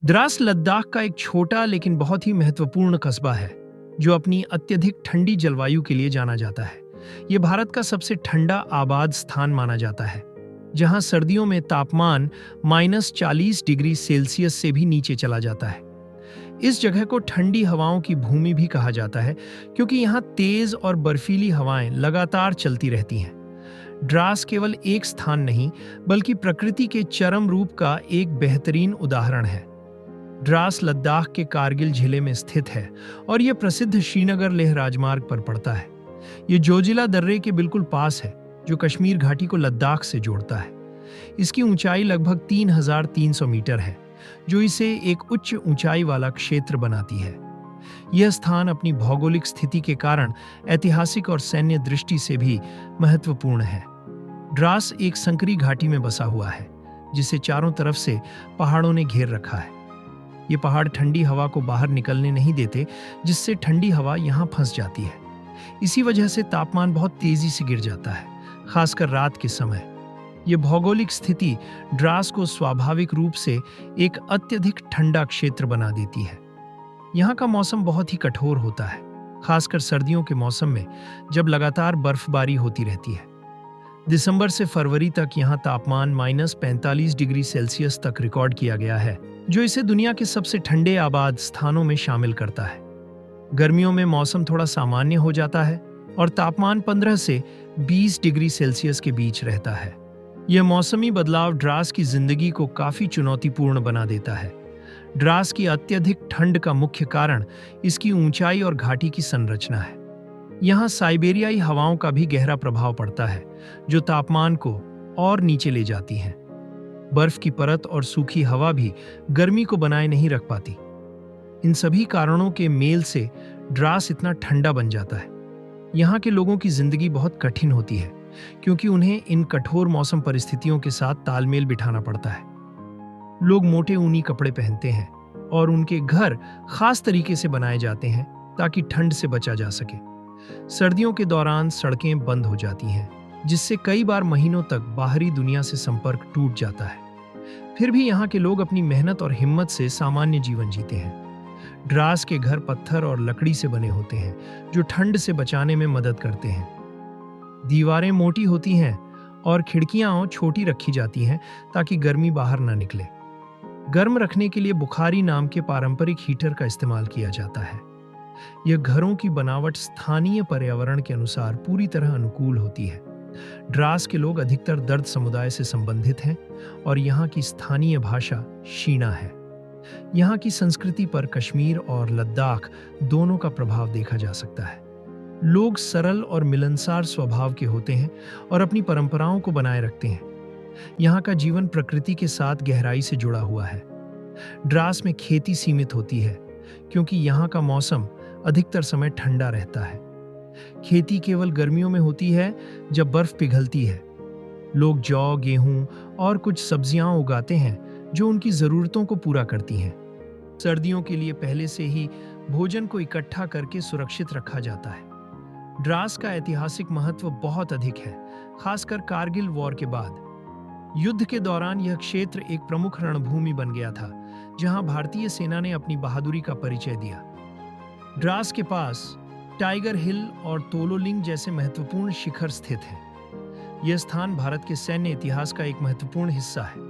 द्रास लद्दाख का एक छोटा लेकिन बहुत ही महत्वपूर्ण कस्बा है जो अपनी अत्यधिक ठंडी जलवायु के लिए जाना जाता है। ये भारत का सबसे ठंडा आबाद स्थान माना जाता है, जहां सर्दियों में तापमान -40 डिग्री सेल्सियस से भी नीचे चला जाता है। इस जगह को ठंडी हवाओं की भूमि भी कहा जाता है, क्योंकि यहाँ तेज और बर्फीली हवाएं लगातार चलती रहती हैं। द्रास केवल एक स्थान नहीं, बल्कि प्रकृति के चरम रूप का एक बेहतरीन उदाहरण है। द्रास लद्दाख के कारगिल जिले में स्थित है और यह प्रसिद्ध श्रीनगर लेह राजमार्ग पर पड़ता है। ये जोजिला दर्रे के बिल्कुल पास है, जो कश्मीर घाटी को लद्दाख से जोड़ता है। इसकी ऊंचाई लगभग 3,300 मीटर है, जो इसे एक उच्च ऊंचाई वाला क्षेत्र बनाती है। यह स्थान अपनी भौगोलिक स्थिति के कारण ऐतिहासिक और सैन्य दृष्टि से भी महत्वपूर्ण है। द्रास एक संकरी घाटी में बसा हुआ है, जिसे चारों तरफ से पहाड़ों ने घेर रखा है। ये पहाड़ ठंडी हवा को बाहर निकलने नहीं देते, जिससे ठंडी हवा यहाँ फंस जाती है। इसी वजह से तापमान बहुत तेजी से गिर जाता है, खासकर रात के समय। ये भौगोलिक स्थिति द्रास को स्वाभाविक रूप से एक अत्यधिक ठंडा क्षेत्र बना देती है। यहाँ का मौसम बहुत ही कठोर होता है, खासकर सर्दियों के मौसम में, जब लगातार बर्फबारी होती रहती है। दिसंबर से फरवरी तक यहाँ तापमान -45 डिग्री सेल्सियस तक रिकॉर्ड किया गया है, जो इसे दुनिया के सबसे ठंडे आबाद स्थानों में शामिल करता है। गर्मियों में मौसम थोड़ा सामान्य हो जाता है और तापमान 15 से 20 डिग्री सेल्सियस के बीच रहता है। यह मौसमी बदलाव द्रास की जिंदगी को काफी चुनौतीपूर्ण बना देता है। द्रास की अत्यधिक ठंड का मुख्य कारण इसकी ऊंचाई और घाटी की संरचना है। यहाँ साइबेरियाई हवाओं का भी गहरा प्रभाव पड़ता है, जो तापमान को और नीचे ले जाती हैं। बर्फ की परत और सूखी हवा भी गर्मी को बनाए नहीं रख पाती। इन सभी कारणों के मेल से द्रास इतना ठंडा बन जाता है। यहाँ के लोगों की जिंदगी बहुत कठिन होती है, क्योंकि उन्हें इन कठोर मौसम परिस्थितियों के साथ तालमेल बिठाना पड़ता है। लोग मोटे ऊनी कपड़े पहनते हैं और उनके घर खास तरीके से बनाए जाते हैं ताकि ठंड से बचा जा सके। सर्दियों के दौरान सड़कें बंद हो जाती हैं, जिससे कई बार महीनों तक बाहरी दुनिया से संपर्क टूट जाता है। फिर भी यहाँ के लोग अपनी मेहनत और हिम्मत से सामान्य जीवन जीते हैं। द्रास के घर पत्थर और लकड़ी से बने होते हैं, जो ठंड से बचाने में मदद करते हैं। दीवारें मोटी होती हैं और खिड़कियां छोटी रखी जाती हैं ताकि गर्मी बाहर न निकले। गर्म रखने के लिए बुखारी नाम के पारंपरिक हीटर का इस्तेमाल किया जाता है। यह घरों की बनावट स्थानीय पर्यावरण के अनुसार पूरी तरह अनुकूल होती है। द्रास के लोग अधिकतर दर्द समुदाय से संबंधित हैं और यहाँ की स्थानीय भाषा शीना है। यहाँ की संस्कृति पर कश्मीर और लद्दाख दोनों का प्रभाव देखा जा सकता है। लोग सरल और मिलनसार स्वभाव के होते हैं और अपनी परंपराओं को बनाए रखते हैं। यहाँ का जीवन प्रकृति के साथ गहराई से जुड़ा हुआ है। द्रास में खेती सीमित होती है, क्योंकि यहाँ का मौसम अधिकतर समय ठंडा रहता है। खेती केवल गर्मियों में होती है, जब बर्फ पिघलती है। लोग जौ, गेहूं और कुछ सब्जियां उगाते हैं, जो उनकी जरूरतों को पूरा करती हैं। सर्दियों के लिए पहले से ही भोजन को इकट्ठा करके सुरक्षित रखा जाता है। द्रास का ऐतिहासिक महत्व बहुत अधिक है, खासकर कारगिल वॉर के बाद। युद्ध के दौरान यह क्षेत्र एक प्रमुख रणभूमि बन गया था, जहां भारतीय सेना ने अपनी बहादुरी का परिचय दिया। द्रास के पास टाइगर हिल और तोलोलिंग जैसे महत्वपूर्ण शिखर स्थित हैं। यह स्थान भारत के सैन्य इतिहास का एक महत्वपूर्ण हिस्सा है।